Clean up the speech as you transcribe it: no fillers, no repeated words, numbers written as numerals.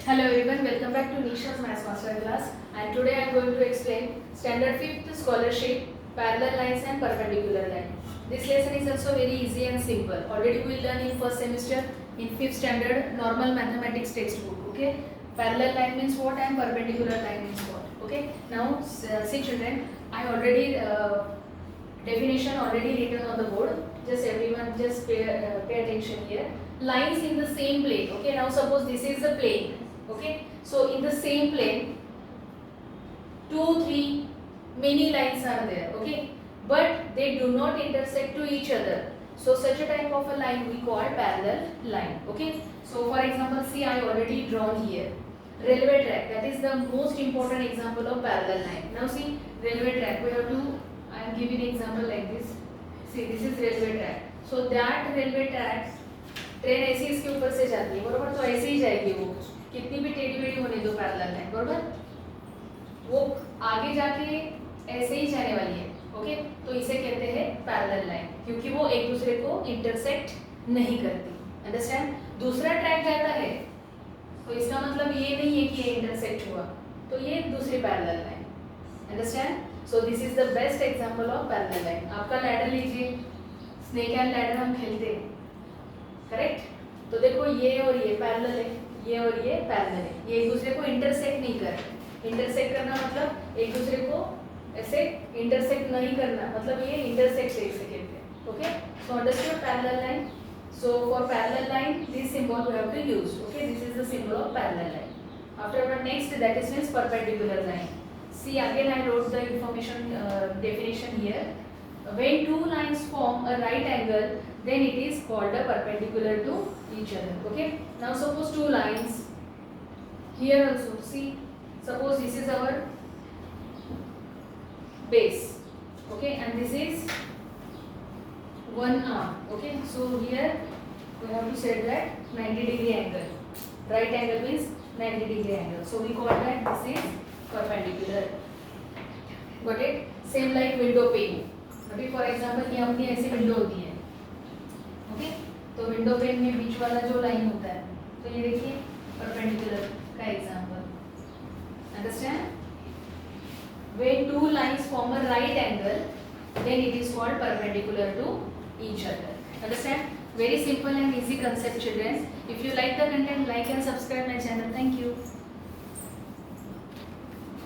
Hello everyone, welcome back to Nisha's Maths Master class, and today I am going to explain Standard 5th Scholarship, Parallel Lines and Perpendicular Line. This lesson is also very easy and simple. Already we learned in first semester in 5th standard normal mathematics textbook. Okay, parallel line means what and perpendicular line means what. Okay, now see children, I already definition already written on the board. Just everyone just pay attention here. Lines in the same plane. Okay, now suppose this is the plane. Okay, so in the same plane 2 3 many lines are there. Okay, but they do not intersect to each other, so such a type of a line we call parallel line. Okay, so for example, see, I already drawn here railway track. That is the most important example of parallel line. Now see, railway track, we have to, I am giving example like this. See, this is railway track. So that railway track, train ऐसे इसके ऊपर से जाती है, बरोबर, तो ऐसे ही जाएगी वो, कितनी भी टेढ़ी मेढ़ी होने दो पैरेलल लाइन, बरोबर, वो आगे जाके ऐसे ही जाने वाली है. ओके, तो इसे कहते हैं पैरेलल लाइन, क्योंकि वो एक दूसरे को इंटरसेक्ट नहीं करती. अंडरस्टैंड? दूसरा ट्रैक जाता है तो इसका मतलब ये नहीं है कि ये इंटरसेक्ट हुआ, तो ये दूसरी parallel line. Understand? So this is the best example of parallel line. आपका लैडर लीजिए, स्नेक एंड लैडर हम खेलते हैं, करेक्ट? तो देखो ये और ये पैरेलल है, ये और ये पैरेलल है, ये एक दूसरे को इंटरसेक्ट नहीं कर रहे. इंटरसेक्ट करना मतलब एक दूसरे को ऐसे इंटरसेक्ट नहीं करना, मतलब ये इंटरसेक्ट से इसे कहते हैं. Okay, so understood parallel line. So for parallel line this symbol we have to use. Okay, this is the symbol of parallel line. After that next, that is means perpendicular line. See, again I wrote the information definition here. When two lines form a right angle, then it is called a perpendicular to each other. Okay, now suppose two lines here also. See, suppose this is our base. Okay, and this is one arm. Okay, so here we have to set that 90-degree angle. Right angle means 90-degree angle, so we call that this is perpendicular. Got it? Same like window pane. अभी for example ये अपनी ऐसी window होती है. Okay, तो window pane में बीच वाला जो लाइन होता है, तो ये देखिए परपेंडिकुलर का example. Understand? When two lines form a right angle, then it is called perpendicular to each other. Understand? Very simple and easy concept, children. If you like the content, like and subscribe my channel. Thank you.